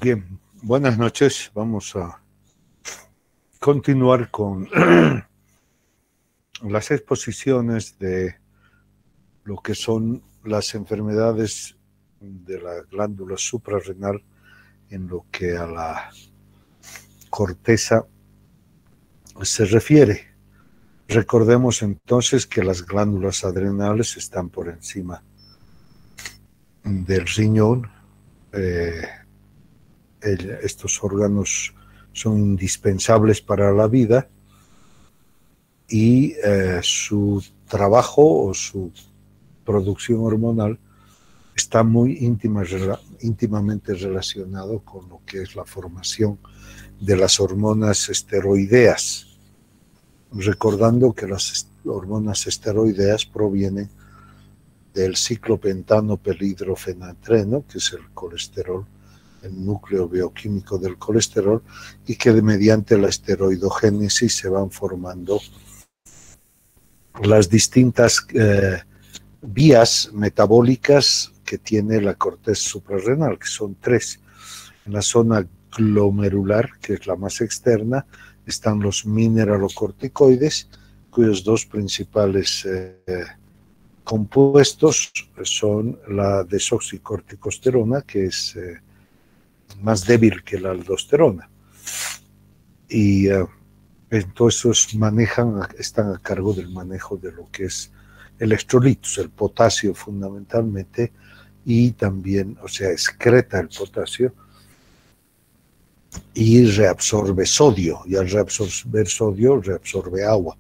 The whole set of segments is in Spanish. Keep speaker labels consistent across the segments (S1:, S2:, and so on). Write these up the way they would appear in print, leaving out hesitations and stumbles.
S1: Bien, buenas noches. Vamos a continuar con las exposiciones de lo que son las enfermedades de la glándula suprarrenal en lo que a la corteza se refiere. Recordemos entonces que las glándulas adrenales están por encima del riñón. Estos órganos son indispensables para la vida y su trabajo o su producción hormonal está muy íntimamente relacionado con lo que es la formación de las hormonas esteroideas, recordando que las hormonas esteroideas provienen del ciclopentano pelhidrofenatreno, que es el colesterol, el núcleo bioquímico del colesterol, y que mediante la esteroidogénesis se van formando las distintas vías metabólicas que tiene la corteza suprarrenal, que son tres. En la zona glomerular, que es la más externa, están los mineralocorticoides, cuyos dos principales compuestos son la desoxicorticosterona, que es más débil que la aldosterona, y entonces están a cargo del manejo de lo que es electrolitos, el potasio fundamentalmente, y también, o sea, excreta el potasio y reabsorbe sodio, y al reabsorber sodio reabsorbe agua.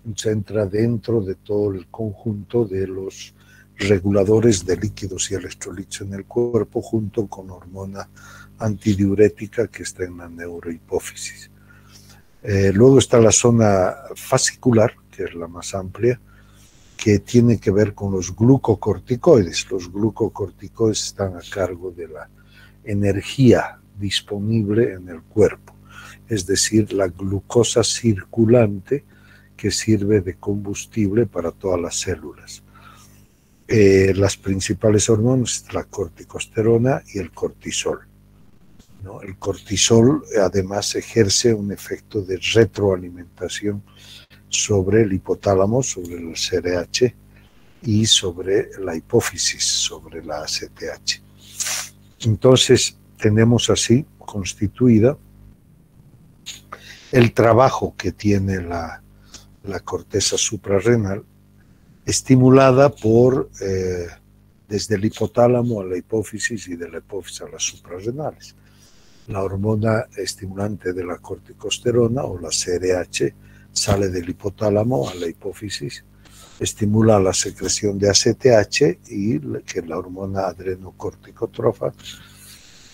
S1: Entonces entra dentro de todo el conjunto de los reguladores de líquidos y electrolitos en el cuerpo, junto con hormona antidiurética que está en la neurohipófisis. Luego está la zona fascicular, que es la más amplia, que tiene que ver con los glucocorticoides. Los glucocorticoides están a cargo de la energía disponible en el cuerpo, es decir, la glucosa circulante que sirve de combustible para todas las células. Las principales hormonas, la corticosterona y el cortisol, ¿no? El cortisol además ejerce un efecto de retroalimentación sobre el hipotálamo, sobre el CRH y sobre la hipófisis, sobre la ACTH. Entonces tenemos así constituida el trabajo que tiene la corteza suprarrenal, estimulada por desde el hipotálamo a la hipófisis y de la hipófisis a las suprarrenales. La hormona estimulante de la corticosterona o la CRH sale del hipotálamo a la hipófisis, estimula la secreción de ACTH, y que es la hormona adrenocorticotrofa,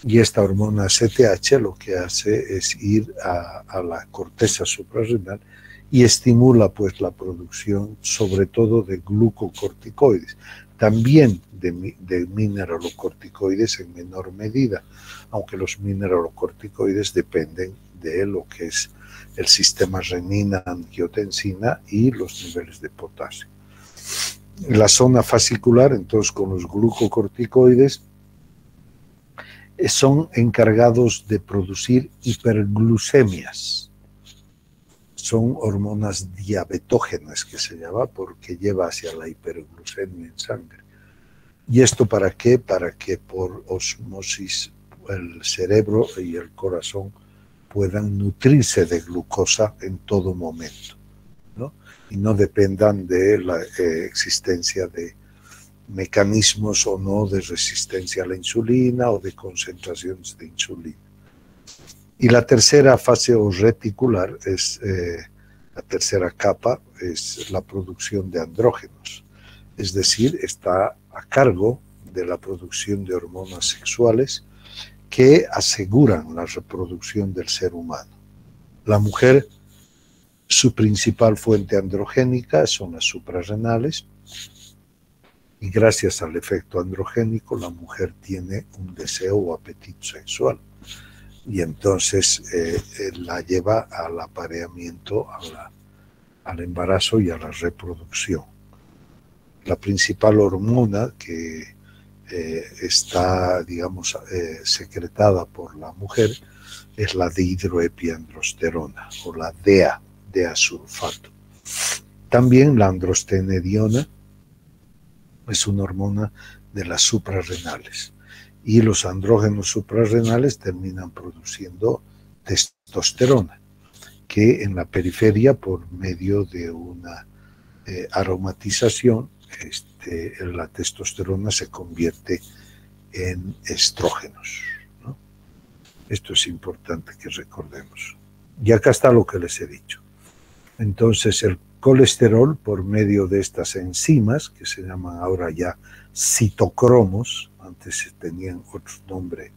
S1: y esta hormona ACTH lo que hace es ir a la corteza suprarrenal y estimula pues la producción sobre todo de glucocorticoides, también de mineralocorticoides en menor medida, aunque los mineralocorticoides dependen de lo que es el sistema renina-angiotensina y los niveles de potasio. La zona fascicular, entonces, con los glucocorticoides, son encargados de producir hiperglucemias. Son hormonas diabetógenas, que se llama, porque lleva hacia la hiperglucemia en sangre. ¿Y esto para qué? Para que por osmosis el cerebro y el corazón puedan nutrirse de glucosa en todo momento, ¿no? Y no dependan de la existencia de mecanismos o no de resistencia a la insulina o de concentraciones de insulina. Y la tercera fase o reticular es la tercera capa, es la producción de andrógenos, es decir, está a cargo de la producción de hormonas sexuales que aseguran la reproducción del ser humano. La mujer, su principal fuente androgénica son las suprarrenales, y gracias al efecto androgénico la mujer tiene un deseo o apetito sexual, y entonces la lleva al apareamiento, al embarazo y a la reproducción. La principal hormona que está, digamos, secretada por la mujer es la dihidroepiandrosterona o la DEA, DEA-sulfato. También la androstenediona es una hormona de las suprarrenales y los andrógenos suprarrenales terminan produciendo testosterona, que en la periferia, por medio de una aromatización, la testosterona se convierte en estrógenos, ¿no? Esto es importante que recordemos. Y acá está lo que les he dicho. Entonces, el colesterol, por medio de estas enzimas, que se llaman ahora ya citocromos, antes tenían otro nombre,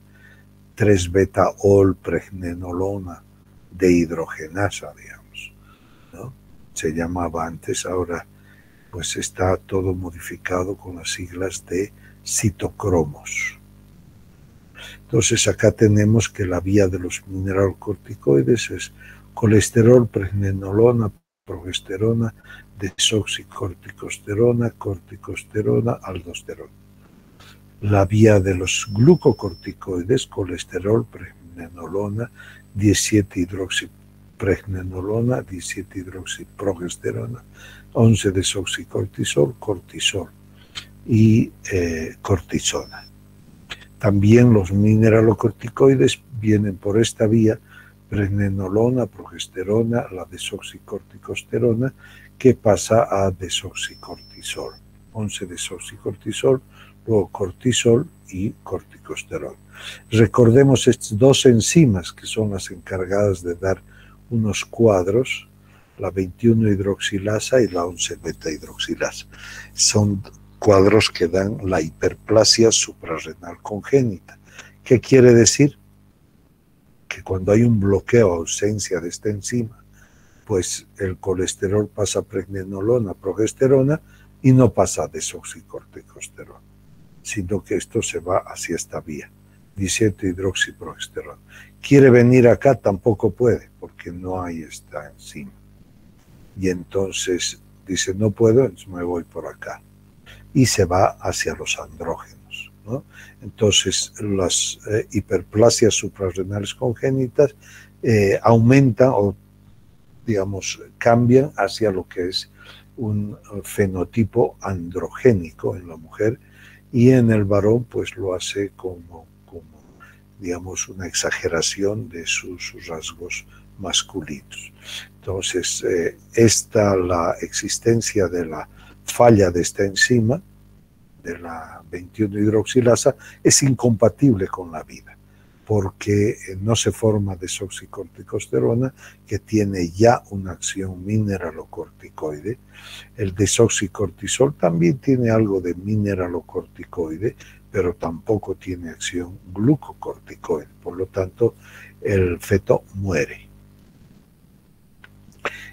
S1: 3-beta-ol-pregnenolona dehidrogenasa, digamos, ¿no? Se llamaba antes, ahora pues está todo modificado con las siglas de citocromos. Entonces acá tenemos que la vía de los mineralocorticoides es colesterol, pregnenolona, progesterona, desoxicorticosterona, corticosterona, aldosterona. La vía de los glucocorticoides, colesterol, pregnenolona, 17-hidroxipregnenolona, 17-hidroxiprogesterona, 11-desoxicortisol, cortisol y cortisona. También los mineralocorticoides vienen por esta vía, pregnenolona, progesterona, la desoxicorticosterona, que pasa a desoxicortisol, 11-desoxicortisol, luego cortisol y corticosterol. Recordemos estas dos enzimas que son las encargadas de dar unos cuadros, la 21-hidroxilasa y la 11-beta-hidroxilasa. Son cuadros que dan la hiperplasia suprarrenal congénita. ¿Qué quiere decir? Que cuando hay un bloqueo o ausencia de esta enzima, pues el colesterol pasa a pregnenolona, progesterona y no pasa a desoxicorticosterona, sino que esto se va hacia esta vía, 17-hidroxiprogesterona. Quiere venir acá, tampoco puede, porque no hay esta enzima. Y entonces dice, no puedo, entonces me voy por acá. Y se va hacia los andrógenos, ¿no? Entonces las hiperplasias suprarrenales congénitas aumentan o, digamos, cambian hacia lo que es un fenotipo androgénico en la mujer, y en el varón pues lo hace como digamos, una exageración de sus rasgos masculinos. Entonces, la existencia de la falla de esta enzima, de la 21-hidroxilasa, es incompatible con la vida, porque no se forma desoxicorticosterona, que tiene ya una acción mineralocorticoide. El desoxicortisol también tiene algo de mineralocorticoide, pero tampoco tiene acción glucocorticoide. Por lo tanto, el feto muere.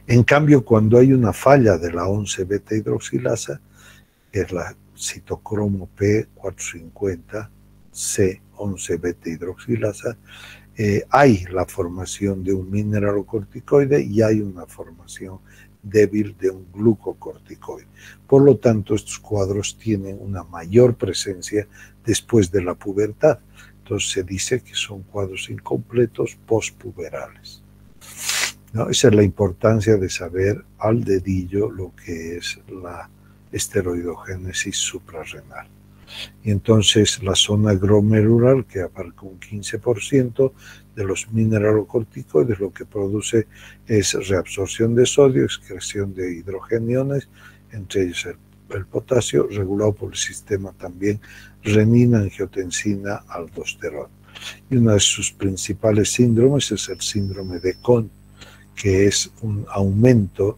S1: En cambio, cuando hay una falla de la 11-beta-hidroxilasa, que es la citocromo P450C, 11-beta-hidroxilasa, hay la formación de un mineralocorticoide y hay una formación débil de un glucocorticoide. Por lo tanto, estos cuadros tienen una mayor presencia después de la pubertad. Entonces se dice que son cuadros incompletos postpuberales, ¿no? Esa es la importancia de saber al dedillo lo que es la esteroidogénesis suprarrenal. Y entonces la zona glomerular, que abarca un 15% de los mineralocorticoides, lo que produce es reabsorción de sodio, excreción de hidrogeniones, entre ellos el potasio, regulado por el sistema también renina, angiotensina, aldosterona. Y uno de sus principales síndromes es el síndrome de Cohn, que es un aumento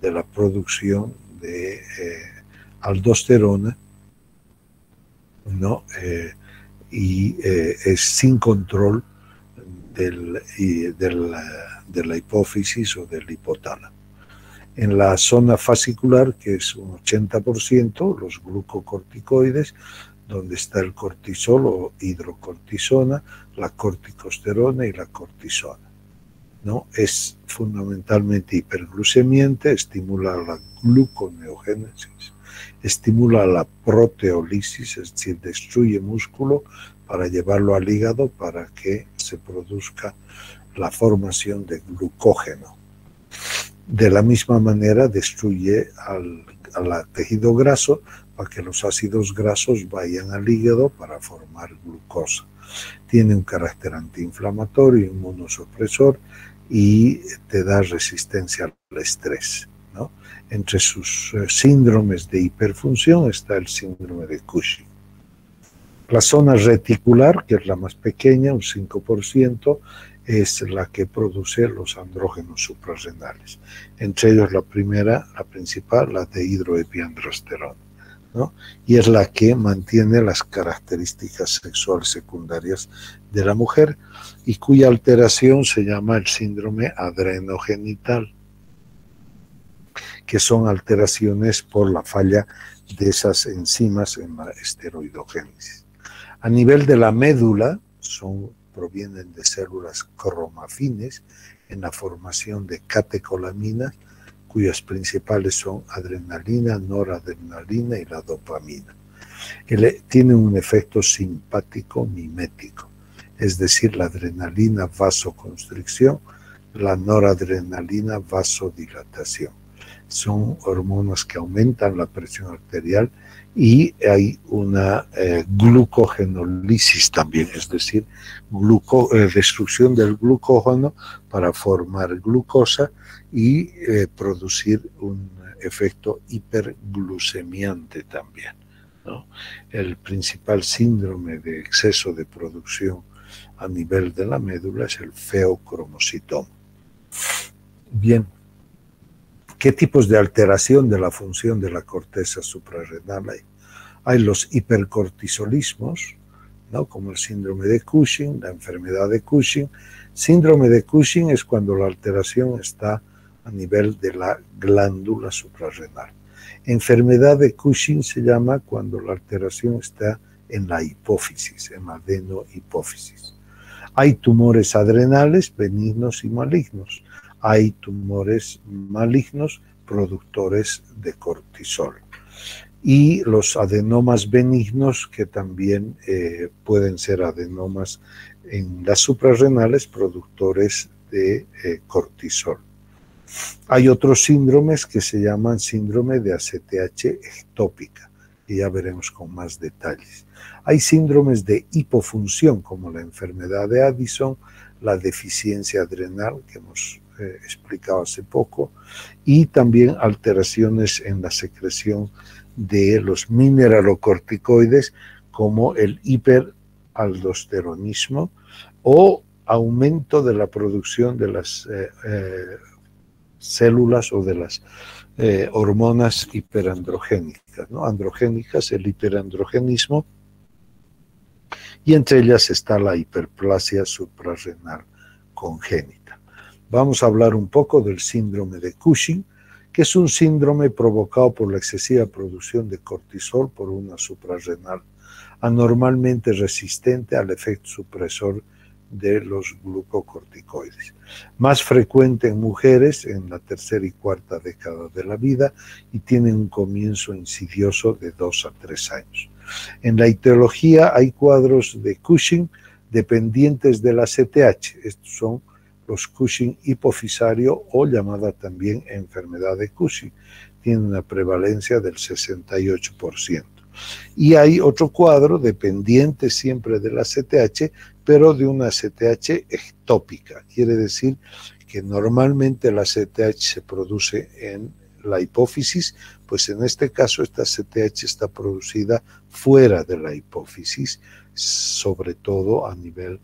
S1: de la producción de aldosterona, ¿no? Es sin control de la hipófisis o del hipotálamo. En la zona fascicular, que es un 80%, los glucocorticoides, donde está el cortisol o hidrocortisona, la corticosterona y la cortisona, ¿no? Es fundamentalmente hiperglucemiante, estimula la gluconeogénesis estimula la proteólisis, es decir, destruye músculo para llevarlo al hígado para que se produzca la formación de glucógeno. De la misma manera destruye al tejido graso para que los ácidos grasos vayan al hígado para formar glucosa. Tiene un carácter antiinflamatorio, inmunosupresor y te da resistencia al estrés, ¿no? Entre sus síndromes de hiperfunción está el síndrome de Cushing. La zona reticular, que es la más pequeña, un 5%, es la que produce los andrógenos suprarrenales. Entre ellos la principal, la dihidroepiandrosterona, ¿no? Y es la que mantiene las características sexuales secundarias de la mujer y cuya alteración se llama el síndrome adrenogenital, que son alteraciones por la falla de esas enzimas en la esteroidogénesis. A nivel de la médula, provienen de células cromafines en la formación de catecolaminas, cuyas principales son adrenalina, noradrenalina y la dopamina. Tiene un efecto simpático mimético, es decir, la adrenalina vasoconstricción, la noradrenalina vasodilatación. Son hormonas que aumentan la presión arterial y hay una glucogenólisis también, es decir, destrucción del glucógeno para formar glucosa y producir un efecto hiperglucemiante también, ¿no? El principal síndrome de exceso de producción a nivel de la médula es el feocromocitoma. Bien. ¿Qué tipos de alteración de la función de la corteza suprarrenal hay? Hay los hipercortisolismos, ¿no? Como el síndrome de Cushing, la enfermedad de Cushing. Síndrome de Cushing es cuando la alteración está a nivel de la glándula suprarrenal. Enfermedad de Cushing se llama cuando la alteración está en la hipófisis, en la adenohipófisis. Hay tumores adrenales benignos y malignos. Hay tumores malignos productores de cortisol. Y los adenomas benignos, que también pueden ser adenomas en las suprarrenales productores de cortisol. Hay otros síndromes que se llaman síndrome de ACTH ectópica, que ya veremos con más detalles. Hay síndromes de hipofunción, como la enfermedad de Addison, la deficiencia adrenal, que hemos explicado hace poco, y también alteraciones en la secreción de los mineralocorticoides, como el hiperaldosteronismo o aumento de la producción de las células o de las hormonas hiperandrogénicas, ¿no? Androgénicas, el hiperandrogenismo, y entre ellas está la hiperplasia suprarrenal congénita. Vamos a hablar un poco del síndrome de Cushing, que es un síndrome provocado por la excesiva producción de cortisol por una suprarrenal, anormalmente resistente al efecto supresor de los glucocorticoides. Más frecuente en mujeres en la tercera y cuarta década de la vida y tiene un comienzo insidioso de 2 a 3 años. En la etiología hay cuadros de Cushing dependientes de la ACTH. Estos son los Cushing hipofisario o llamada también enfermedad de Cushing. Tiene una prevalencia del 68%. Y hay otro cuadro dependiente siempre de la ACTH, pero de una ACTH ectópica. Quiere decir que normalmente la ACTH se produce en la hipófisis, pues en este caso esta ACTH está producida fuera de la hipófisis, sobre todo a nivel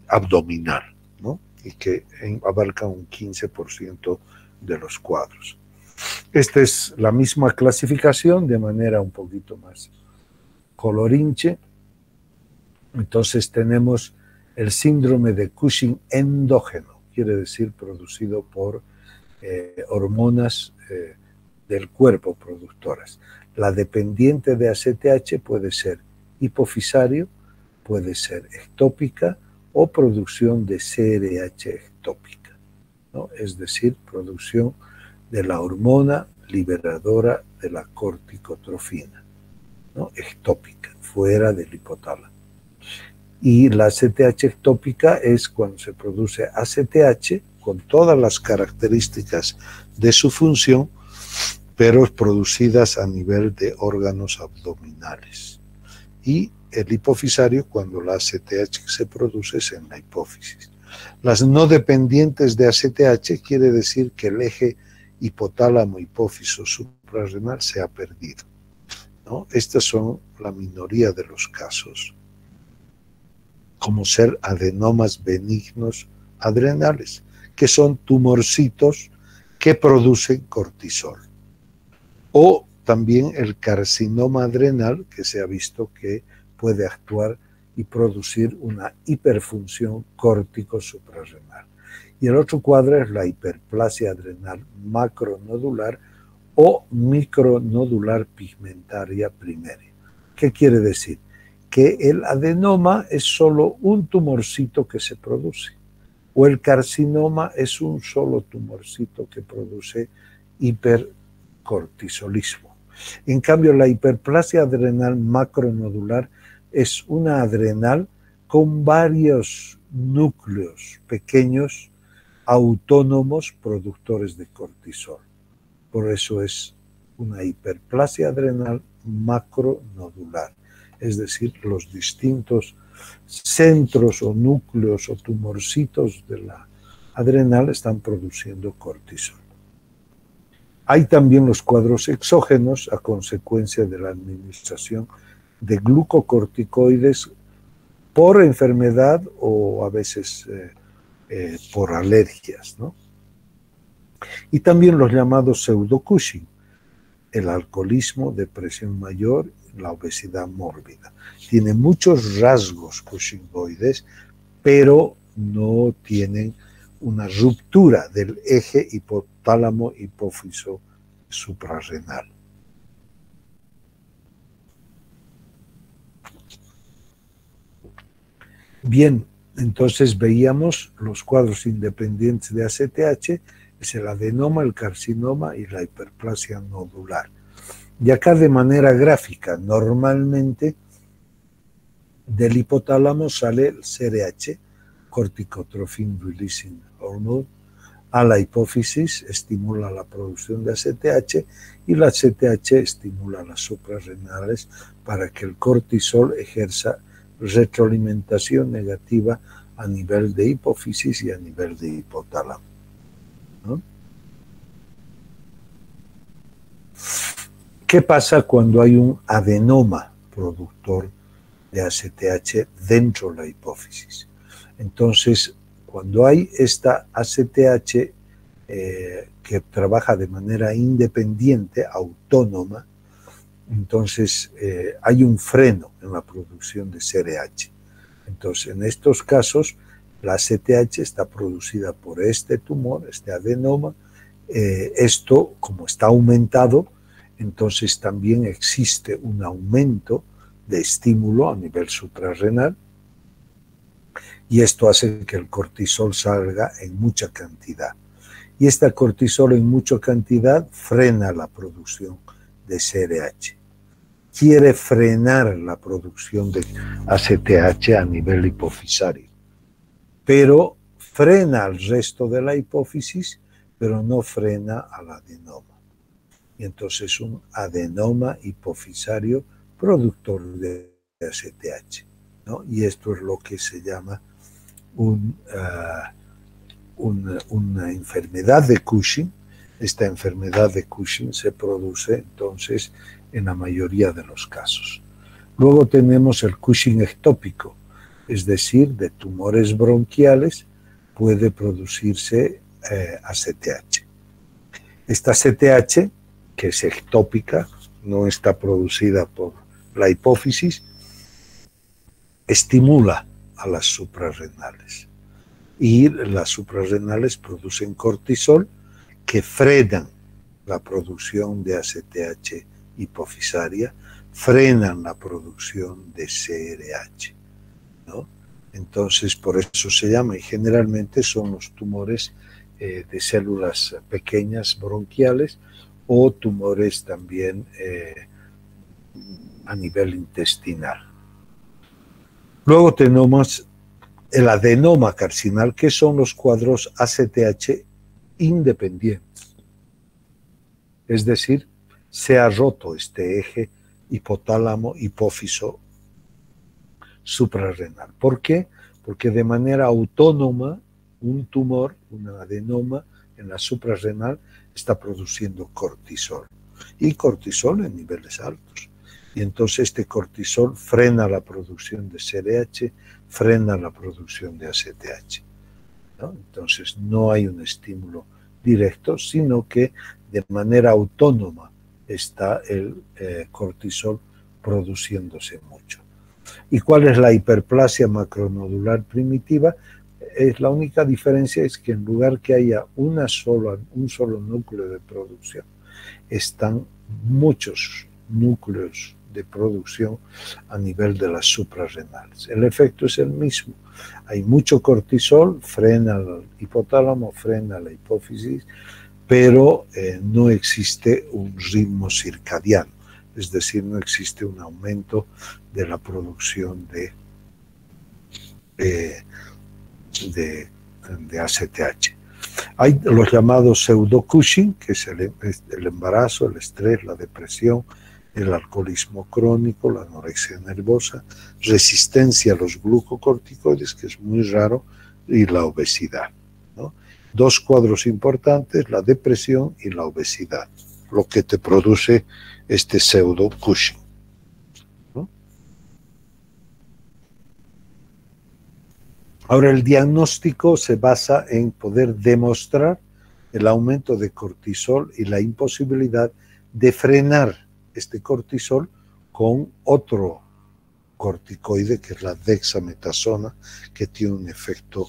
S1: abdominal, ¿no? Y que abarca un 15% de los cuadros. Esta es la misma clasificación de manera un poquito más colorinche. Entonces tenemos el síndrome de Cushing endógeno, quiere decir producido por hormonas del cuerpo productoras. La dependiente de ACTH puede ser hipofisario, puede ser ectópica o producción de CRH ectópica, ¿no? Es decir, producción de la hormona liberadora de la corticotrofina, ¿no? Ectópica, fuera del hipotálamo. Y la ACTH ectópica es cuando se produce ACTH con todas las características de su función, pero producidas a nivel de órganos abdominales. Y el hipofisario, cuando la ACTH se produce, es en la hipófisis. Las no dependientes de ACTH quiere decir que el eje hipotálamo hipófiso suprarrenal se ha perdido, ¿no? Estas son la minoría de los casos, como ser adenomas benignos adrenales, que son tumorcitos que producen cortisol. O también el carcinoma adrenal, que se ha visto que puede actuar y producir una hiperfunción córtico-suprarrenal. Y el otro cuadro es la hiperplasia adrenal macronodular o micronodular pigmentaria primaria. ¿Qué quiere decir? Que el adenoma es solo un tumorcito que se produce, o el carcinoma es un solo tumorcito que produce hipercortisolismo. En cambio, la hiperplasia adrenal macronodular es una adrenal con varios núcleos pequeños autónomos productores de cortisol. Por eso es una hiperplasia adrenal macronodular, es decir, los distintos centros o núcleos o tumorcitos de la adrenal están produciendo cortisol. Hay también los cuadros exógenos a consecuencia de la administración de glucocorticoides por enfermedad o a veces por alergias, ¿no? Y también los llamados pseudo-Cushing, el alcoholismo, depresión mayor, la obesidad mórbida. Tiene muchos rasgos cushingoides, pero no tienen una ruptura del eje hipotálamo hipófiso suprarrenal. Bien, entonces veíamos los cuadros independientes de ACTH, es el adenoma, el carcinoma y la hiperplasia nodular. Y acá de manera gráfica, normalmente del hipotálamo sale el CRH, Corticotrophin Releasing Hormone, a la hipófisis, estimula la producción de ACTH y la ACTH estimula las suprarrenales para que el cortisol ejerza retroalimentación negativa a nivel de hipófisis y a nivel de hipotálamo, ¿no? ¿Qué pasa cuando hay un adenoma productor de ACTH dentro de la hipófisis? Entonces, cuando hay esta ACTH que trabaja de manera independiente, autónoma, entonces hay un freno en la producción de CRH. Entonces, en estos casos, la ACTH está producida por este tumor, este adenoma. Esto, como está aumentado, entonces también existe un aumento de estímulo a nivel suprarrenal y esto hace que el cortisol salga en mucha cantidad. Y esta cortisol en mucha cantidad frena la producción de CRH. Quiere frenar la producción de ACTH a nivel hipofisario, pero frena al resto de la hipófisis, pero no frena al adenoma. Y entonces un adenoma hipofisario productor de ACTH, ¿no? Y esto es lo que se llama una enfermedad de Cushing. Esta enfermedad de Cushing se produce entonces en la mayoría de los casos. Luego tenemos el Cushing ectópico, es decir, de tumores bronquiales puede producirse ACTH. Esta ACTH, que es ectópica, no está producida por la hipófisis, estimula a las suprarrenales. Y las suprarrenales producen cortisol que frenan la producción de ACTH hipofisaria, frenan la producción de CRH, ¿no? Entonces, por eso se llama, y generalmente son los tumores de células pequeñas bronquiales o tumores también a nivel intestinal. Luego tenemos el adenoma carcinal, que son los cuadros ACTH independientes. Es decir, se ha roto este eje hipotálamo, hipófiso, suprarrenal. ¿Por qué? Porque de manera autónoma un tumor, un adenoma en la suprarrenal está produciendo cortisol, y cortisol en niveles altos. Y entonces este cortisol frena la producción de CRH, frena la producción de ACTH, ¿no? Entonces no hay un estímulo directo, sino que de manera autónoma está el cortisol produciéndose mucho. ¿Y cuál es la hiperplasia macronodular primitiva? La única diferencia es que en lugar que haya un solo núcleo de producción, están muchos núcleos de producción a nivel de las suprarrenales. El efecto es el mismo. Hay mucho cortisol, frena el hipotálamo, frena la hipófisis, pero no existe un ritmo circadiano, es decir, no existe un aumento de la producción de ACTH. Hay los llamados pseudo-Cushing, que es el embarazo, el estrés, la depresión, el alcoholismo crónico, la anorexia nervosa, resistencia a los glucocorticoides, que es muy raro, y la obesidad, ¿no? Dos cuadros importantes, la depresión y la obesidad, lo que te produce este pseudo-Cushing, ¿no? Ahora, el diagnóstico se basa en poder demostrar el aumento de cortisol y la imposibilidad de frenar este cortisol con otro corticoide, que es la dexametasona, que tiene un efecto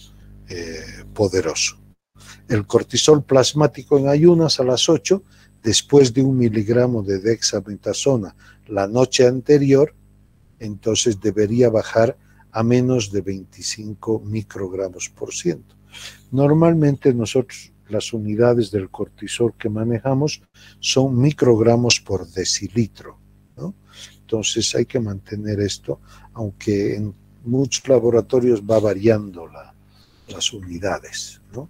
S1: poderoso. El cortisol plasmático en ayunas a las 8, después de 1 miligramo de dexametasona la noche anterior, entonces debería bajar a menos de 25 microgramos por ciento. Normalmente nosotros las unidades del cortisol que manejamos son microgramos por decilitro, ¿no? Entonces hay que mantener esto, aunque en muchos laboratorios va variando las unidades, ¿no?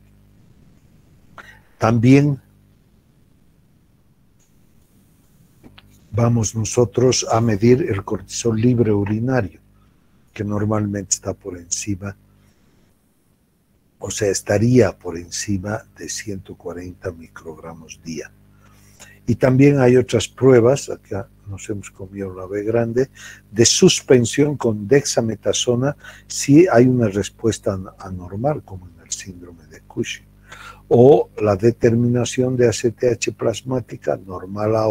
S1: También vamos nosotros a medir el cortisol libre urinario, que normalmente está por encima, o sea, estaría por encima de 140 microgramos día. Y también hay otras pruebas, acá nos hemos comido la B grande, de suspensión con dexametasona si hay una respuesta anormal, como en el síndrome de Cushing, o la determinación de ACTH plasmática normal a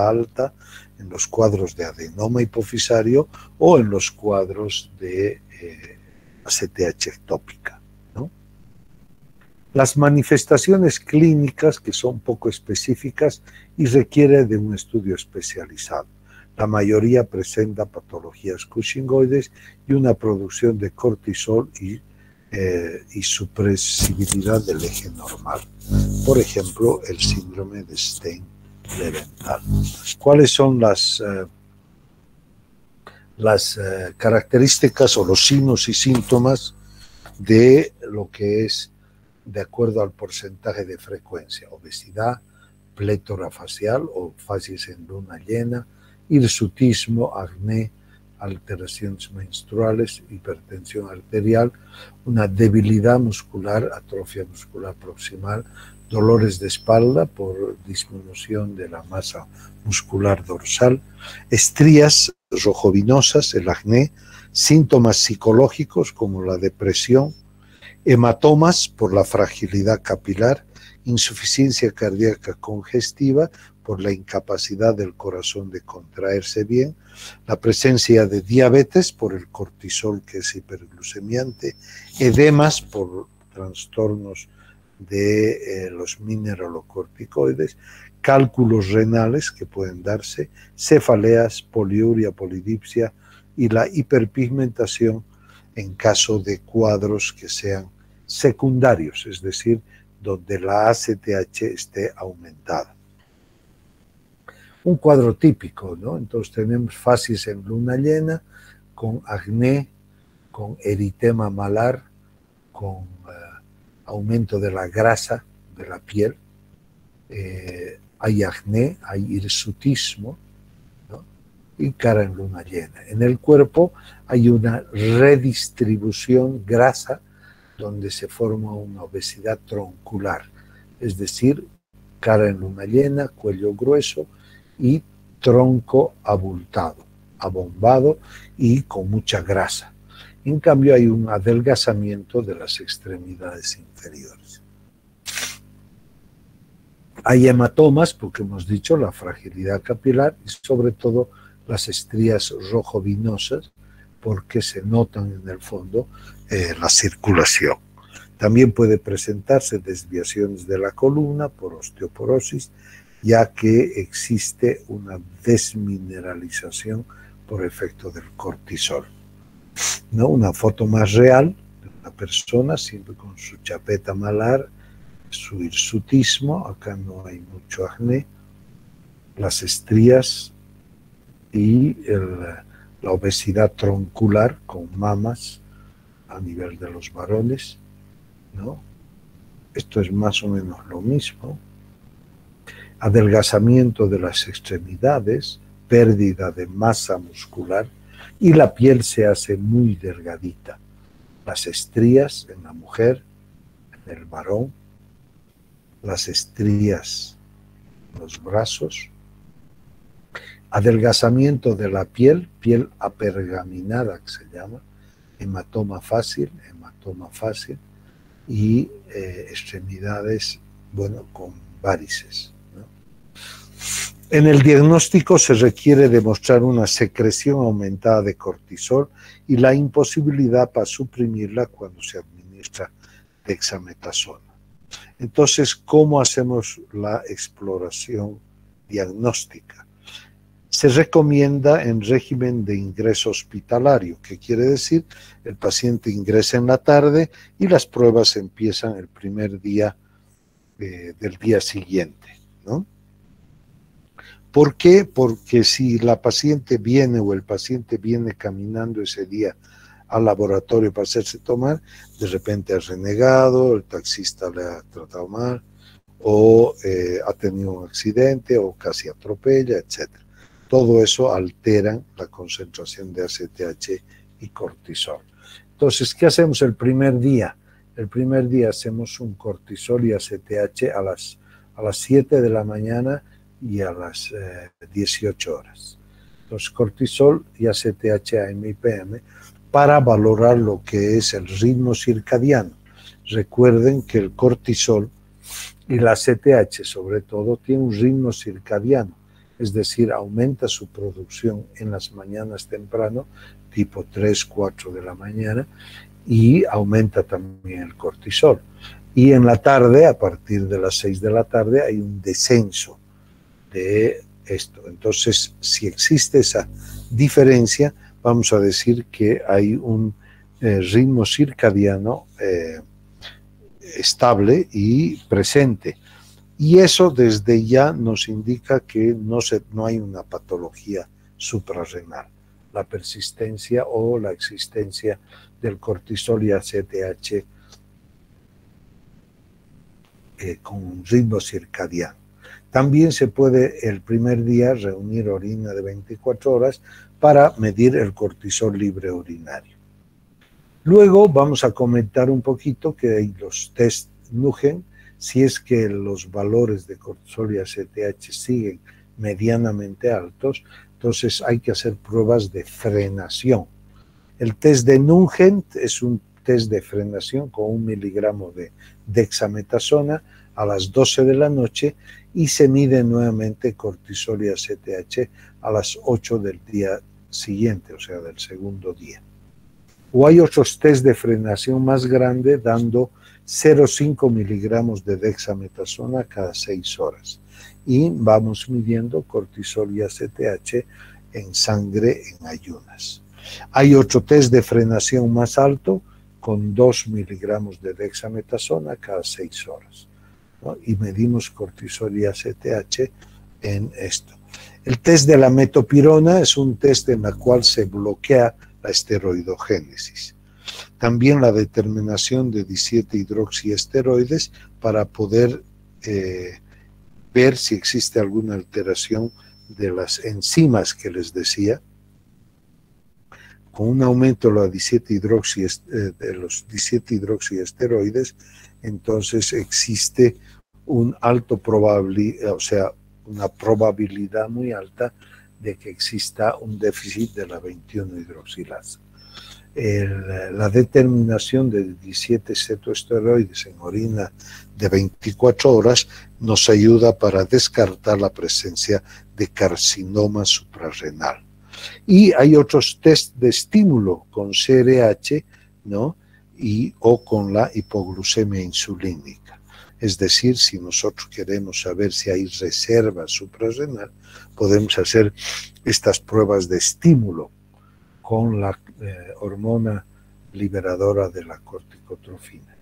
S1: alta en los cuadros de adenoma hipofisario o en los cuadros de ACTH ectópica, ¿no? Las manifestaciones clínicas, que son poco específicas y requieren de un estudio especializado. La mayoría presenta patologías cushingoides y una producción de cortisol y supresibilidad del eje normal. Por ejemplo, el síndrome de Stein-Leventhal. ¿Cuáles son las características o los signos y síntomas de lo que es de acuerdo al porcentaje de frecuencia? Obesidad, plétora facial o facies en luna llena, hirsutismo, acné, alteraciones menstruales, hipertensión arterial, una debilidad muscular, atrofia muscular proximal, dolores de espalda por disminución de la masa muscular dorsal, estrías rojovinosas, el acné, síntomas psicológicos como la depresión, hematomas por la fragilidad capilar, insuficiencia cardíaca congestiva por la incapacidad del corazón de contraerse bien, la presencia de diabetes por el cortisol, que es hiperglucemiante, edemas por trastornos de los mineralocorticoides, cálculos renales que pueden darse, cefaleas, poliuria, polidipsia y la hiperpigmentación en caso de cuadros que sean secundarios, es decir, donde la ACTH esté aumentada. un cuadro típico, ¿no? Entonces tenemos fases en luna llena, con acné, con eritema malar, con aumento de la grasa de la piel, hay acné, hay hirsutismo, ¿no? Y cara en luna llena. En el cuerpo hay una redistribución grasa donde se forma una obesidad troncular, es decir, cara en luna llena, cuello grueso y tronco abultado, abombado y con mucha grasa. En cambio, hay un adelgazamiento de las extremidades inferiores. Hay hematomas, porque hemos dicho la fragilidad capilar y sobre todo las estrías rojo-vinosas, porque se notan en el fondo la circulación. También puede presentarse desviaciones de la columna por osteoporosis, ya que existe una desmineralización por efecto del cortisol, ¿no? Una foto más real de una persona, siempre con su chapeta malar, su hirsutismo, acá no hay mucho acné, las estrías y la obesidad troncular con mamas a nivel de los varones, ¿no? Esto es más o menos lo mismo. Adelgazamiento de las extremidades, pérdida de masa muscular y la piel se hace muy delgadita. Las estrías en la mujer, en el varón, las estrías en los brazos, adelgazamiento de la piel, piel apergaminada que se llama, hematoma fácil, y extremidades, bueno, con varices, ¿no? En el diagnóstico se requiere demostrar una secreción aumentada de cortisol y la imposibilidad para suprimirla cuando se administra dexametasona. Entonces, ¿cómo hacemos la exploración diagnóstica? Se recomienda en régimen de ingreso hospitalario, que quiere decir el paciente ingresa en la tarde y las pruebas empiezan el primer día del día siguiente, ¿no? ¿Por qué? Porque si la paciente viene o el paciente viene caminando ese día al laboratorio para hacerse tomar, de repente ha renegado, el taxista le ha tratado mal, o ha tenido un accidente, o casi atropella, etc. Todo eso altera la concentración de ACTH y cortisol. Entonces, ¿qué hacemos el primer día? El primer día hacemos un cortisol y ACTH a las 7 de la mañana y a las 18 horas. Entonces, cortisol y ACTH AM y PM para valorar lo que es el ritmo circadiano. Recuerden que el cortisol y la ACTH, sobre todo, tiene un ritmo circadiano, es decir, aumenta su producción en las mañanas temprano, tipo 3, 4 de la mañana, y aumenta también el cortisol. Y en la tarde, a partir de las 6 de la tarde, hay un descenso de esto. Entonces, si existe esa diferencia, vamos a decir que hay un ritmo circadiano estable y presente. Y eso desde ya nos indica que no hay una patología suprarrenal. La persistencia o la existencia del cortisol y ACTH con un ritmo circadiano. También se puede el primer día reunir orina de 24 horas para medir el cortisol libre urinario. Luego vamos a comentar un poquito que hay los test Nugen, si es que los valores de cortisol y ACTH siguen medianamente altos, entonces hay que hacer pruebas de frenación. El test de Nugent es un test de frenación con 1 miligramo de dexametasona a las 12 de la noche y se mide nuevamente cortisol y ACTH a las 8 del día siguiente, o sea, del segundo día. O hay otros test de frenación más grande dando 0,5 miligramos de dexametasona cada 6 horas. Y vamos midiendo cortisol y ACTH en sangre en ayunas. Hay otro test de frenación más alto con 2 miligramos de dexametasona cada 6 horas, ¿no? Y medimos cortisol y ACTH en esto. El test de la metopirona es un test en el cual se bloquea la esteroidogénesis. También la determinación de 17 hidroxiesteroides para poder ver si existe alguna alteración de las enzimas que les decía. Con un aumento de los 17 hidroxiesteroides, entonces existe un alto probabilidad, o sea, una probabilidad muy alta de que exista un déficit de la 21 hidroxilasa. La determinación de 17 cetoesteroides en orina de 24 horas nos ayuda para descartar la presencia de carcinoma suprarrenal. Y hay otros test de estímulo con CRH, ¿no? O con la hipoglucemia insulínica. Es decir, si nosotros queremos saber si hay reserva suprarrenal, podemos hacer estas pruebas de estímulo con la hormona liberadora de la corticotrofina.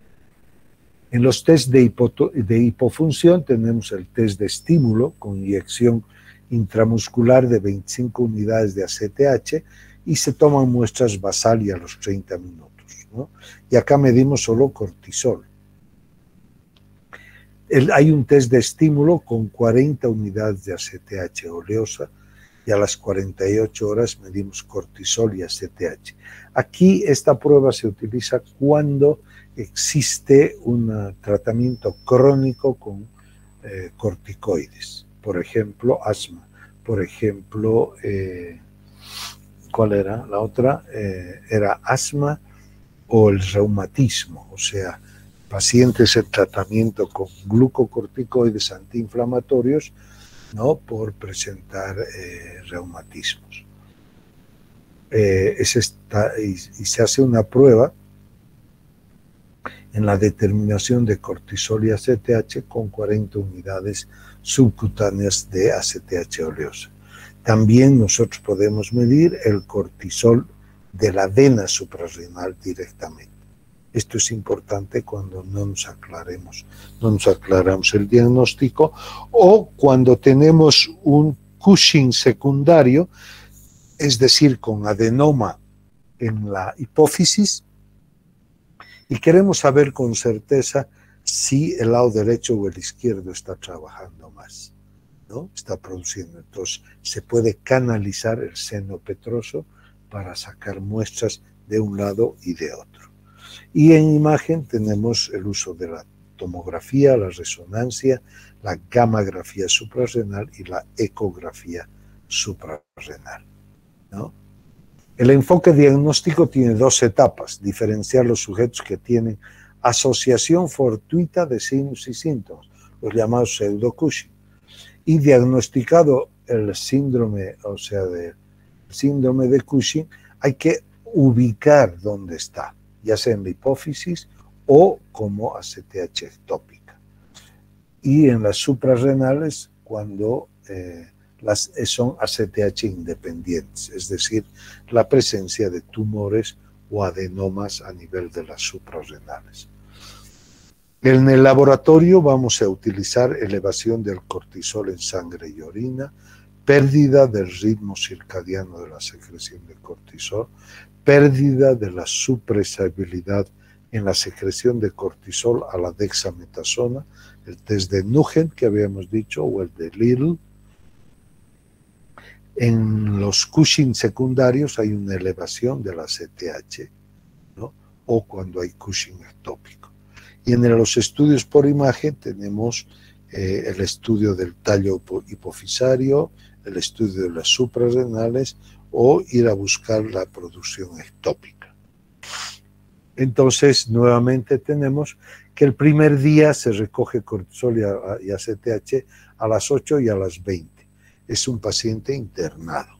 S1: En los test de hipofunción tenemos el test de estímulo con inyección intramuscular de 25 unidades de ACTH y se toman muestras basal y a los 30 minutos, ¿no? Y acá medimos solo cortisol. Hay un test de estímulo con 40 unidades de ACTH oleosa y a las 48 horas medimos cortisol y ACTH. Aquí esta prueba se utiliza cuando existe un tratamiento crónico con corticoides. Por ejemplo, asma. Por ejemplo, ¿cuál era la otra? Era asma o el reumatismo, o sea, pacientes en tratamiento con glucocorticoides antiinflamatorios, ¿no? Por presentar reumatismos. Y se hace una prueba en la determinación de cortisol y ACTH con 40 unidades subcutáneas de ACTH oleosa. También nosotros podemos medir el cortisol de la vena suprarrenal directamente. Esto es importante cuando no nos aclaramos el diagnóstico o cuando tenemos un Cushing secundario, es decir, con adenoma en la hipófisis, y queremos saber con certeza si el lado derecho o el izquierdo está trabajando más, ¿no? Está produciendo. Entonces, se puede canalizar el seno petroso para sacar muestras de un lado y de otro. Y en imagen tenemos el uso de la tomografía, la resonancia, la gammagrafía suprarrenal y la ecografía suprarrenal, ¿no? El enfoque diagnóstico tiene dos etapas: diferenciar los sujetos que tienen asociación fortuita de signos y síntomas, los llamados pseudo-Cushing, y diagnosticado el síndrome, o sea, el síndrome de Cushing, hay que ubicar dónde está, ya sea en la hipófisis o como ACTH ectópica. Y en las suprarrenales, cuando son ACTH independientes, es decir, la presencia de tumores o adenomas a nivel de las suprarrenales. En el laboratorio vamos a utilizar elevación del cortisol en sangre y orina, pérdida del ritmo circadiano de la secreción de cortisol, pérdida de la supresabilidad en la secreción de cortisol a la dexametasona, el test de Nugent que habíamos dicho, o el de Little. En los Cushing secundarios hay una elevación de la ACTH, ¿no? O cuando hay Cushing ectópico. Y en los estudios por imagen tenemos el estudio del tallo hipofisario, el estudio de las suprarrenales o ir a buscar la producción ectópica. Entonces, nuevamente tenemos que el primer día se recoge cortisol y ACTH a las 8 y a las 20. Es un paciente internado.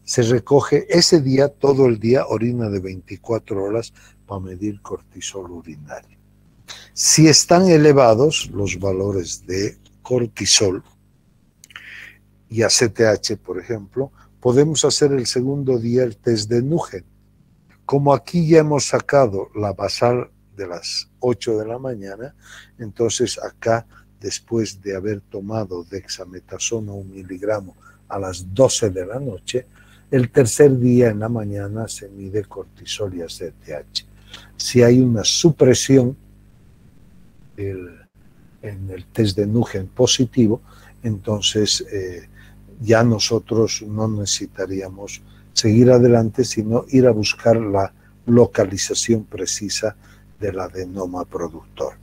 S1: Se recoge ese día, todo el día, orina de 24 horas para medir cortisol urinario. Si están elevados los valores de cortisol y ACTH, por ejemplo, podemos hacer el segundo día el test de Nugent. Como aquí ya hemos sacado la basal de las 8 de la mañana, entonces acá después de haber tomado dexametasona 1 miligramo a las 12 de la noche, el tercer día en la mañana se mide cortisol y ACTH. Si hay una supresión en el test de Nugent positivo, entonces ya nosotros no necesitaríamos seguir adelante, sino ir a buscar la localización precisa del adenoma productor.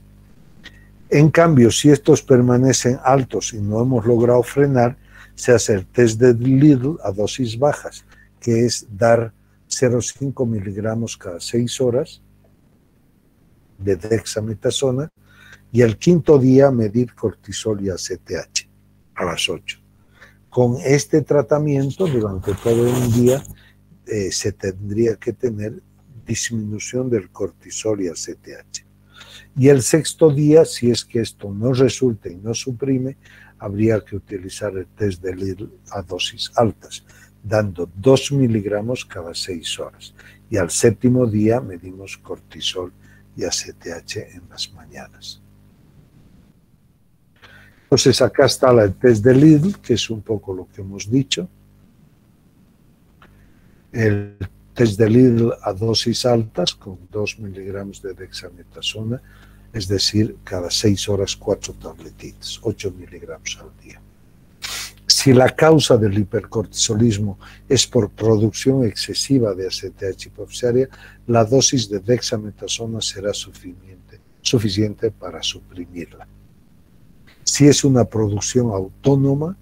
S1: En cambio, si estos permanecen altos y no hemos logrado frenar, se hace el test de Lidl a dosis bajas, que es dar 0,5 miligramos cada 6 horas de dexametasona, y el quinto día medir cortisol y ACTH a las 8. Con este tratamiento, durante todo un día, se tendría que tener disminución del cortisol y ACTH. Y el sexto día, si es que esto no resulta y no suprime, habría que utilizar el test de Lidl a dosis altas, dando 2 miligramos cada 6 horas. Y al séptimo día medimos cortisol y ACTH en las mañanas. Entonces acá está el test de Lidl, que es un poco lo que hemos dicho. El test de Lidl a dosis altas con 2 miligramos de dexametasona, es decir, cada 6 horas 4 tabletitas, 8 miligramos al día. Si la causa del hipercortisolismo es por producción excesiva de ACTH hipofisaria, la dosis de dexametasona será suficiente para suprimirla. Si es una producción autónoma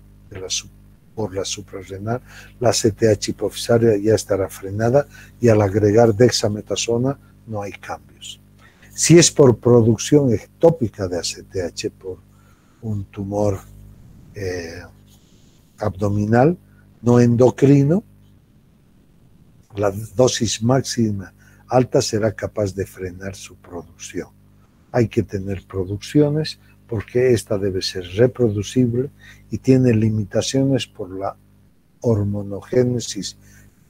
S1: por la suprarrenal, la ACTH hipofisaria ya estará frenada y al agregar dexametasona no hay cambios. Si es por producción ectópica de ACTH por un tumor abdominal no endocrino, la dosis máxima alta será capaz de frenar su producción. Hay que tener producciones porque esta debe ser reproducible y tiene limitaciones por la hormonogénesis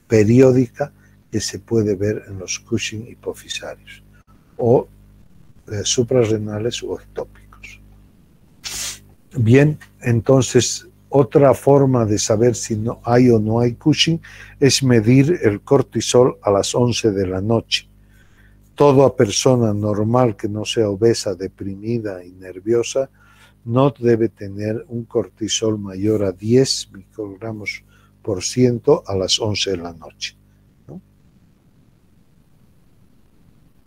S1: periódica que se puede ver en los Cushing hipofisarios o suprarrenales o ectópicos. Bien, entonces otra forma de saber si no hay o no hay Cushing es medir el cortisol a las 11 de la noche. Toda persona normal que no sea obesa, deprimida y nerviosa no debe tener un cortisol mayor a 10 microgramos por ciento a las 11 de la noche, ¿no?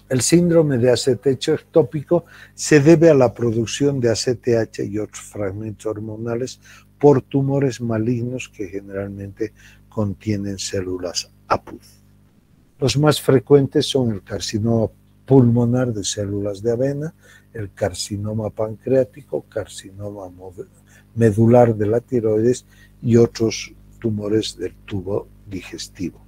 S1: El síndrome de ACTH ectópico se debe a la producción de ACTH y otros fragmentos hormonales por tumores malignos que generalmente contienen células APUD. Los más frecuentes son el carcinoma pulmonar de células de avena, el carcinoma pancreático, carcinoma medular de la tiroides y otros tumores del tubo digestivo.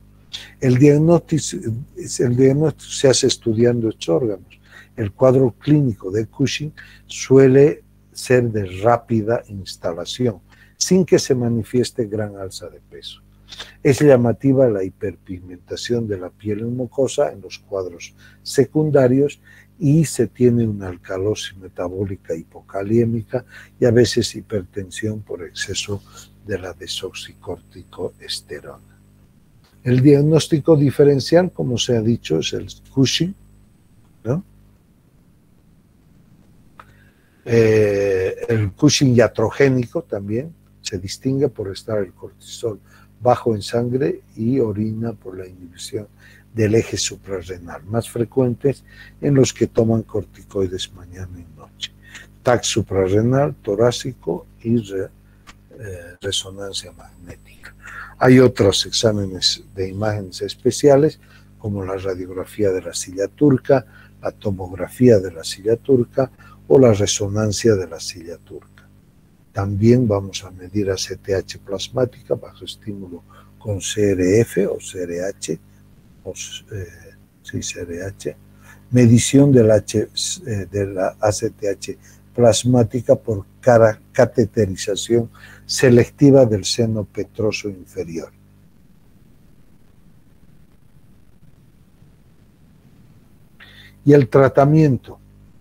S1: El diagnóstico se hace estudiando estos órganos. El cuadro clínico de Cushing suele ser de rápida instalación, sin que se manifieste gran alza de peso. Es llamativa la hiperpigmentación de la piel mucosa en los cuadros secundarios y se tiene una alcalosis metabólica hipocaliémica y a veces hipertensión por exceso de la desoxicórticoesterona. El diagnóstico diferencial, como se ha dicho, es el Cushing, ¿no? El Cushing iatrogénico también se distingue por estar el cortisol bajo en sangre y orina por la inhibición del eje suprarrenal, más frecuentes en los que toman corticoides mañana y noche. TAC suprarrenal, torácico y resonancia magnética. Hay otros exámenes de imágenes especiales, como la radiografía de la silla turca, la tomografía de la silla turca o la resonancia de la silla turca. También vamos a medir ACTH plasmática bajo estímulo con CRF o CRH, CRH, medición de la ACTH plasmática por cateterización selectiva del seno petroso inferior. Y el tratamiento,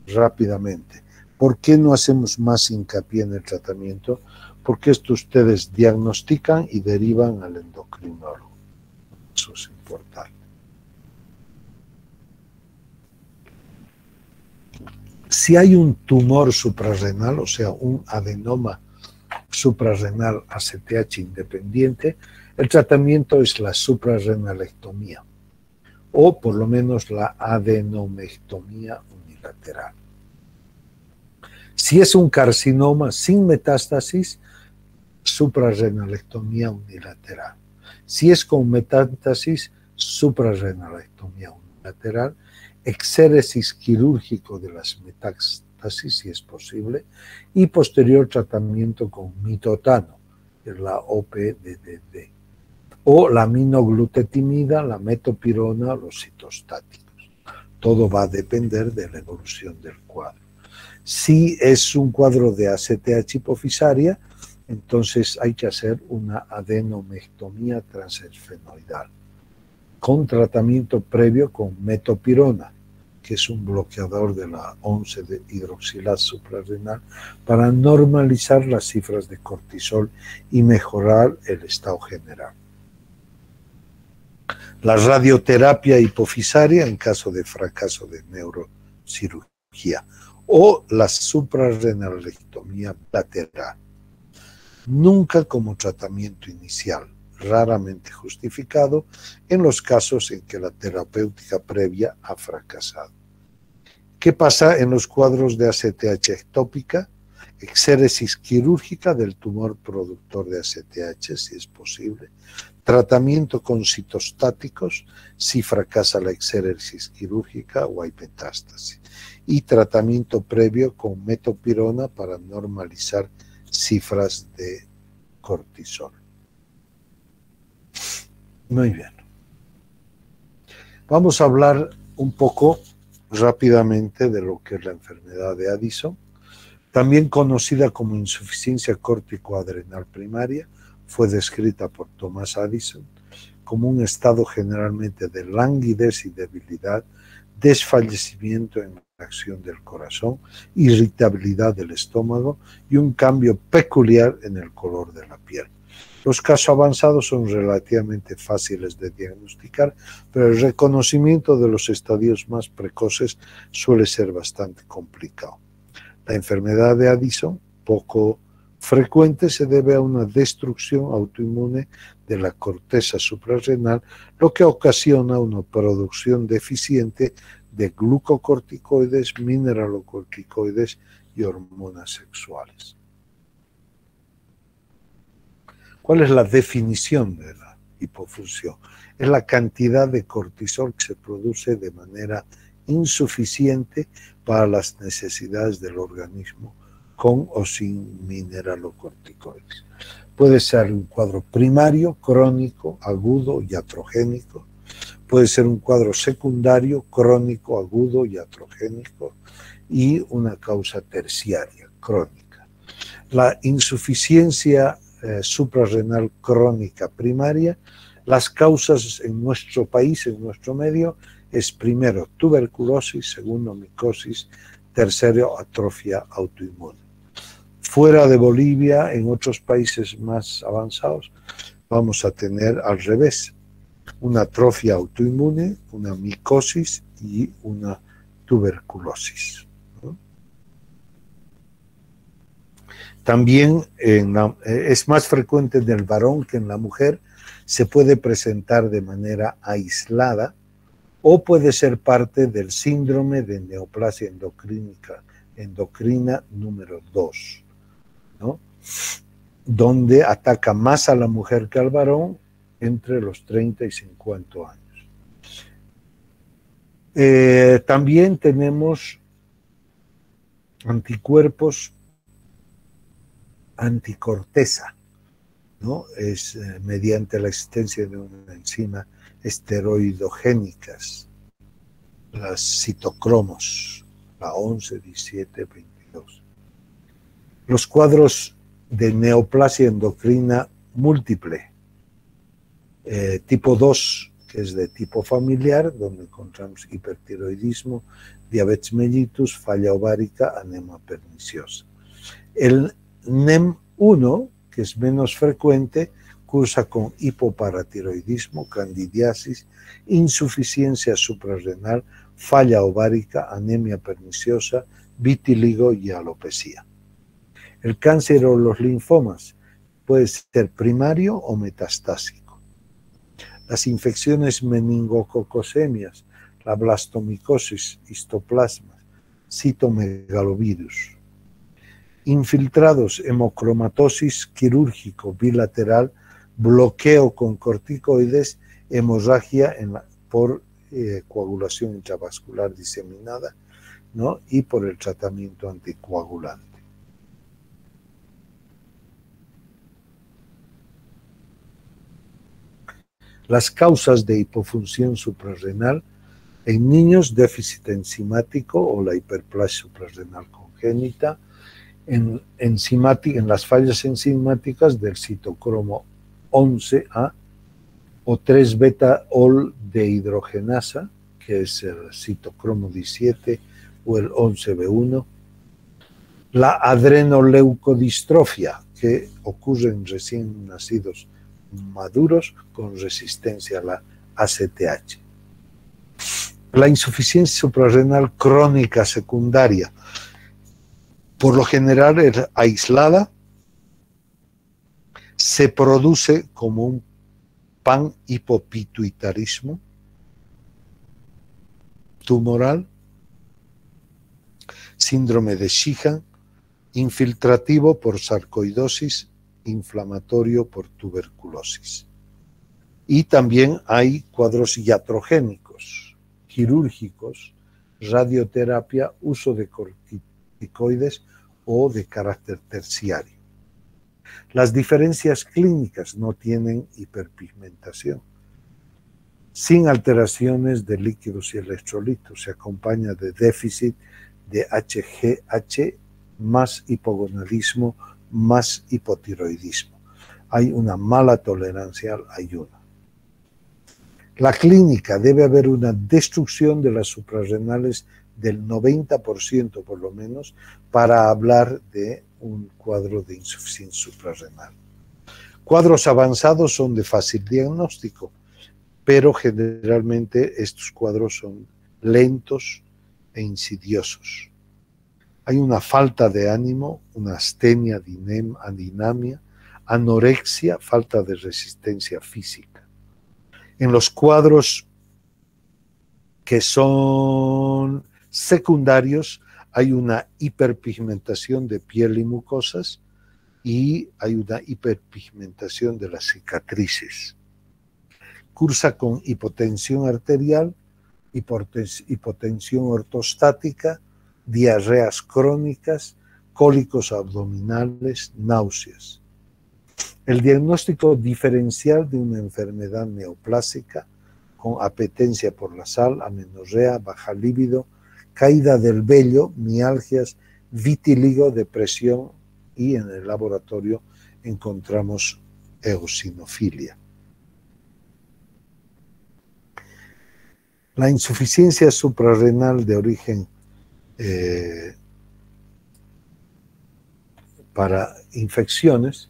S1: rápidamente. ¿Por qué no hacemos más hincapié en el tratamiento? Porque esto ustedes diagnostican y derivan al endocrinólogo. Eso es importante. Si hay un tumor suprarrenal, o sea, un adenoma suprarrenal ACTH independiente, el tratamiento es la suprarrenalectomía o por lo menos la adenomectomía unilateral. Si es un carcinoma sin metástasis, suprarrenalectomía unilateral. Si es con metástasis, suprarrenalectomía unilateral, exéresis quirúrgico de las metástasis, si es posible, y posterior tratamiento con mitotano, que es la OPDDD, o la aminoglutetimida, la metopirona, los citostáticos. Todo va a depender de la evolución del cuadro. Si es un cuadro de ACTH hipofisaria, entonces hay que hacer una adenomectomía transesfenoidal con tratamiento previo con metopirona, que es un bloqueador de la 11-hidroxilasa suprarrenal, para normalizar las cifras de cortisol y mejorar el estado general. La radioterapia hipofisaria en caso de fracaso de neurocirugía o la suprarrenalectomía lateral. Nunca como tratamiento inicial, raramente justificado en los casos en que la terapéutica previa ha fracasado. ¿Qué pasa en los cuadros de ACTH ectópica? Exéresis quirúrgica del tumor productor de ACTH, si es posible. Tratamiento con citostáticos, si fracasa la exéresis quirúrgica o hay metástasis. Y tratamiento previo con metopirona para normalizar cifras de cortisol. Muy bien. Vamos a hablar un poco rápidamente de lo que es la enfermedad de Addison, también conocida como insuficiencia córtico-adrenal primaria. Fue descrita por Thomas Addison como un estado generalmente de languidez y debilidad, desfallecimiento en la acción del corazón, irritabilidad del estómago y un cambio peculiar en el color de la piel. Los casos avanzados son relativamente fáciles de diagnosticar, pero el reconocimiento de los estadios más precoces suele ser bastante complicado. La enfermedad de Addison, poco frecuente, se debe a una destrucción autoinmune de la corteza suprarrenal, lo que ocasiona una producción deficiente de glucocorticoides, mineralocorticoides y hormonas sexuales. ¿Cuál es la definición de la hipofunción? Es la cantidad de cortisol que se produce de manera insuficiente para las necesidades del organismo, con o sin mineralocorticoides. Puede ser un cuadro primario, crónico, agudo y atrogénico. Puede ser un cuadro secundario, crónico, agudo y atrogénico, y una causa terciaria, crónica. La insuficiencia suprarrenal crónica primaria, las causas en nuestro país, en nuestro medio, es primero tuberculosis, segundo micosis, tercero atrofia autoinmune. Fuera de Bolivia, en otros países más avanzados, vamos a tener al revés, una atrofia autoinmune, una micosis y una tuberculosis. También es más frecuente en el varón que en la mujer, se puede presentar de manera aislada o puede ser parte del síndrome de neoplasia endocrina número 2, ¿no? Donde ataca más a la mujer que al varón entre los 30 y 50 años. También tenemos anticuerpos anticorteza, ¿no? Es mediante la existencia de una enzima esteroidogénicas, las citocromos, la 11, 17, 22. Los cuadros de neoplasia endocrina múltiple, tipo 2, que es de tipo familiar, donde encontramos hipertiroidismo, diabetes mellitus, falla ovárica, anemia perniciosa. El NEM1, que es menos frecuente, cursa con hipoparatiroidismo, candidiasis, insuficiencia suprarrenal, falla ovárica, anemia perniciosa, vitiligo y alopecia. El cáncer o los linfomas puede ser primario o metastásico. Las infecciones meningococosemias, la blastomicosis, histoplasmas, citomegalovirus. Infiltrados, hemocromatosis quirúrgico bilateral, bloqueo con corticoides, hemorragia por coagulación intravascular diseminada, ¿no? Y por el tratamiento anticoagulante. Las causas de hipofunción suprarrenal en niños, déficit enzimático o la hiperplasia suprarrenal congénita, en las fallas enzimáticas del citocromo 11A o 3-beta-ol dehidrogenasa, que es el citocromo 17 o el 11B1, la adrenoleucodistrofia, que ocurre en recién nacidos maduros con resistencia a la ACTH. La insuficiencia suprarrenal crónica secundaria, por lo general es aislada, se produce como un panhipopituitarismo tumoral, síndrome de Sheehan, infiltrativo por sarcoidosis, inflamatorio por tuberculosis. Y también hay cuadros iatrogénicos, quirúrgicos, radioterapia, uso de corticoides o de carácter terciario. Las diferencias clínicas no tienen hiperpigmentación. Sin alteraciones de líquidos y electrolitos, se acompaña de déficit de HGH más hipogonadismo más hipotiroidismo. Hay una mala tolerancia al ayuno. La clínica debe haber una destrucción de las suprarrenales del 90% por lo menos para hablar de un cuadro de insuficiencia suprarrenal. Cuadros avanzados son de fácil diagnóstico, pero generalmente estos cuadros son lentos e insidiosos. Hay una falta de ánimo, una astenia, adinamia, anorexia, falta de resistencia física. En los cuadros que son secundarios hay una hiperpigmentación de piel y mucosas y hay una hiperpigmentación de las cicatrices. Cursa con hipotensión arterial, hipotensión ortostática, diarreas crónicas, cólicos abdominales, náuseas. El diagnóstico diferencial de una enfermedad neoplásica con apetencia por la sal, amenorrea, baja líbido, caída del vello, mialgias, vitiligo, depresión y en el laboratorio encontramos eosinofilia. La insuficiencia suprarrenal de origen para infecciones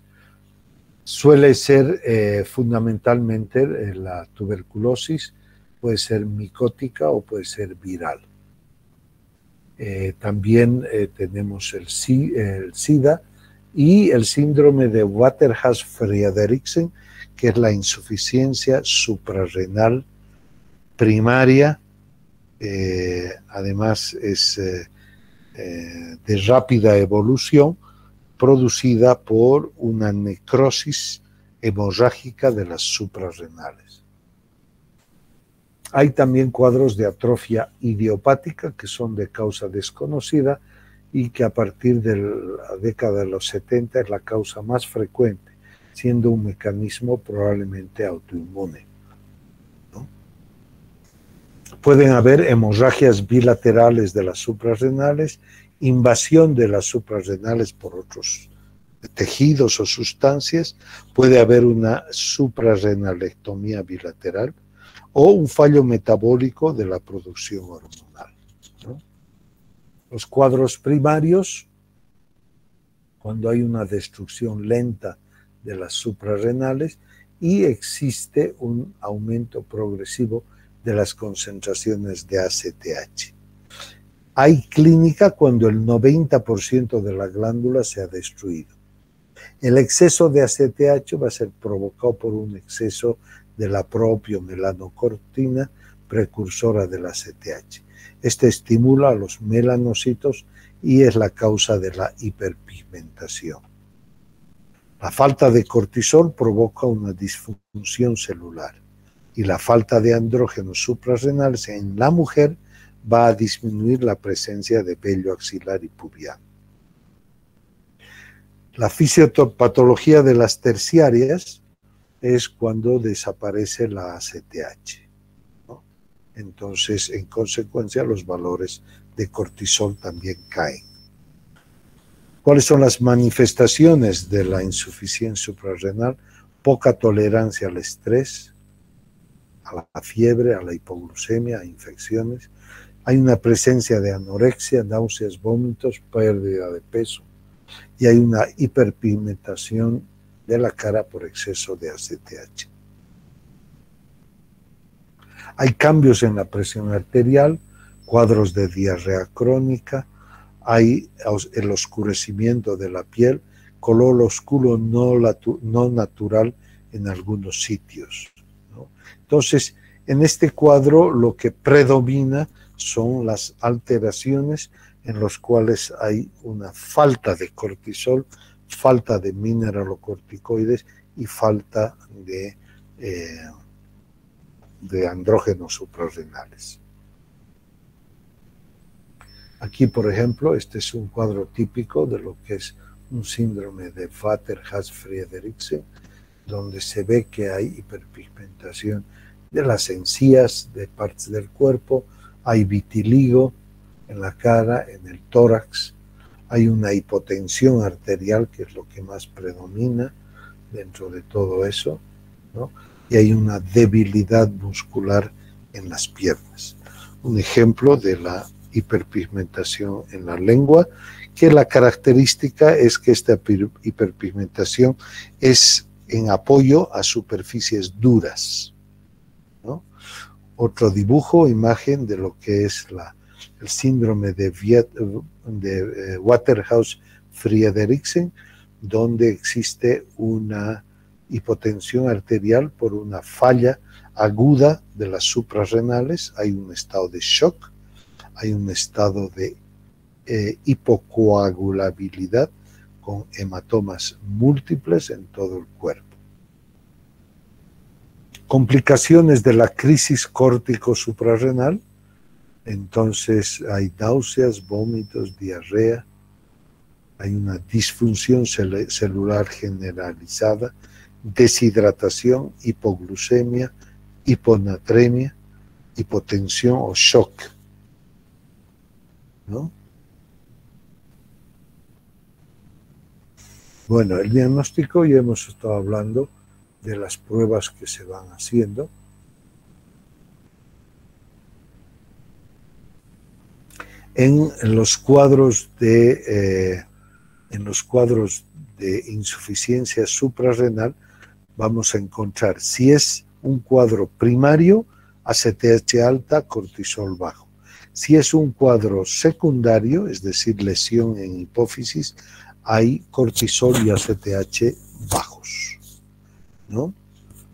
S1: suele ser fundamentalmente la tuberculosis, puede ser micótica o puede ser viral. También tenemos el SIDA y el síndrome de Waterhouse-Friderichsen, que es la insuficiencia suprarrenal primaria, además es de rápida evolución, producida por una necrosis hemorrágica de las suprarrenales. Hay también cuadros de atrofia idiopática que son de causa desconocida y que a partir de la década de los 70 es la causa más frecuente, siendo un mecanismo probablemente autoinmune, ¿no? Pueden haber hemorragias bilaterales de las suprarrenales, invasión de las suprarrenales por otros tejidos o sustancias, puede haber una suprarrenalectomía bilateral o un fallo metabólico de la producción hormonal, ¿no? Los cuadros primarios, cuando hay una destrucción lenta de las suprarrenales y existe un aumento progresivo de las concentraciones de ACTH. Hay clínica cuando el 90% de la glándula se ha destruido. El exceso de ACTH va a ser provocado por un exceso de la propiomelanocortina, precursora del ACTH. Este estimula a los melanocitos y es la causa de la hiperpigmentación. La falta de cortisol provoca una disfunción celular y la falta de andrógenos suprarrenales en la mujer va a disminuir la presencia de vello axilar y pubiano. La fisiopatología de las terciarias es cuando desaparece la ACTH, ¿no? Entonces, en consecuencia, los valores de cortisol también caen. ¿Cuáles son las manifestaciones de la insuficiencia suprarrenal? Poca tolerancia al estrés, a la fiebre, a la hipoglucemia, a infecciones. Hay una presencia de anorexia, náuseas, vómitos, pérdida de peso. Y hay una hiperpigmentación de la cara por exceso de ACTH. Hay cambios en la presión arterial, cuadros de diarrea crónica, hay el oscurecimiento de la piel, color oscuro no natural en algunos sitios, ¿no? Entonces, en este cuadro lo que predomina son las alteraciones en los cuales hay una falta de cortisol, falta de mineralocorticoides y falta de andrógenos suprarrenales. Aquí, por ejemplo, este es un cuadro típico de lo que es un síndrome de Vater-Haas-Friedrichsen, donde se ve que hay hiperpigmentación de las encías, de partes del cuerpo, hay vitiligo en la cara, en el tórax, hay una hipotensión arterial, que es lo que más predomina dentro de todo eso, ¿no? Y hay una debilidad muscular en las piernas. Un ejemplo de la hiperpigmentación en la lengua, que la característica es que esta hiperpigmentación es en apoyo a superficies duras, ¿no? Otro dibujo, imagen de lo que es el síndrome de Waterhouse-Friedrichsen, donde existe una hipotensión arterial por una falla aguda de las suprarrenales, hay un estado de shock, hay un estado de hipocoagulabilidad con hematomas múltiples en todo el cuerpo. Complicaciones de la crisis córtico-suprarrenal, entonces hay náuseas, vómitos, diarrea, hay una disfunción celular generalizada, deshidratación, hipoglucemia, hiponatremia, hipotensión o shock, ¿no? Bueno, el diagnóstico, ya hemos estado hablando de las pruebas que se van haciendo. En los cuadros de insuficiencia suprarrenal vamos a encontrar, si es un cuadro primario, ACTH alta, cortisol bajo. Si es un cuadro secundario, es decir, lesión en hipófisis, hay cortisol y ACTH bajos, ¿no?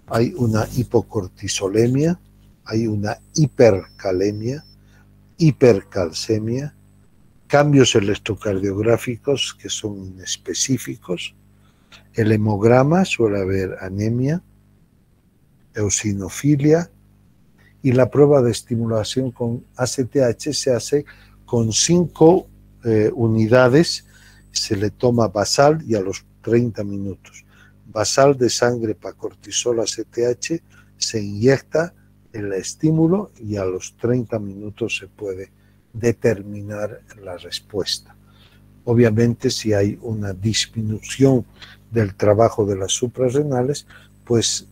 S1: Hay una hipocortisolemia, hay una hipercalemia, hipercalcemia, cambios electrocardiográficos que son inespecíficos. El hemograma suele haber anemia, eosinofilia, y la prueba de estimulación con ACTH se hace con 5 unidades, se le toma basal y a los 30 minutos. Basal de sangre para cortisol ACTH, se inyecta el estímulo y a los 30 minutos se puede determinar la respuesta. Obviamente, si hay una disminución del trabajo de las suprarrenales, pues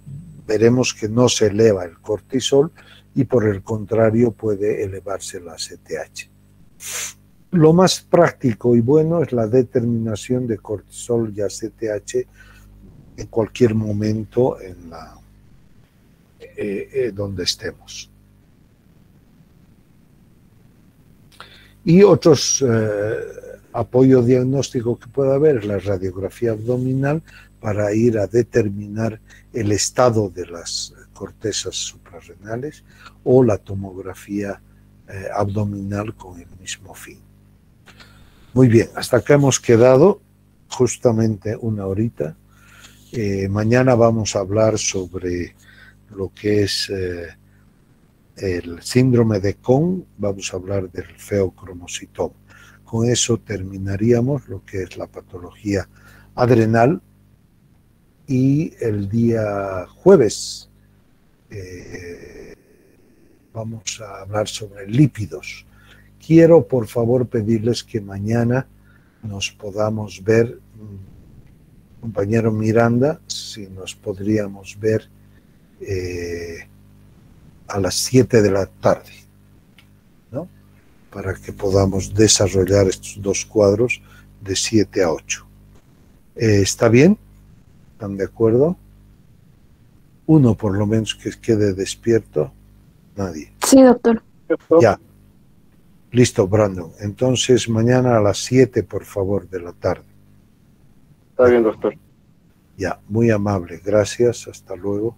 S1: veremos que no se eleva el cortisol y por el contrario puede elevarse la ACTH. Lo más práctico y bueno es la determinación de cortisol y ACTH en cualquier momento en donde estemos. Y otros apoyo diagnóstico que pueda haber es la radiografía abdominal para ir a determinar el estado de las cortezas suprarrenales o la tomografía abdominal con el mismo fin. Muy bien, hasta acá hemos quedado justamente una horita. Mañana vamos a hablar sobre lo que es el síndrome de Cohn, vamos a hablar del feocromocitoma. Con eso terminaríamos lo que es la patología adrenal y el día jueves vamos a hablar sobre lípidos. Quiero por favor pedirles que mañana nos podamos ver, compañero Miranda, si nos podríamos ver a las 7 de la tarde, ¿no? Para que podamos desarrollar estos dos cuadros de 7 a 8. ¿Está bien? ¿Están de acuerdo? Uno por lo menos que quede despierto. Nadie.
S2: Sí, doctor.
S1: Ya. Listo, Brandon. Entonces mañana a las 7, por favor, de la tarde.
S3: Está bien, doctor.
S1: Ya, muy amable. Gracias. Hasta luego.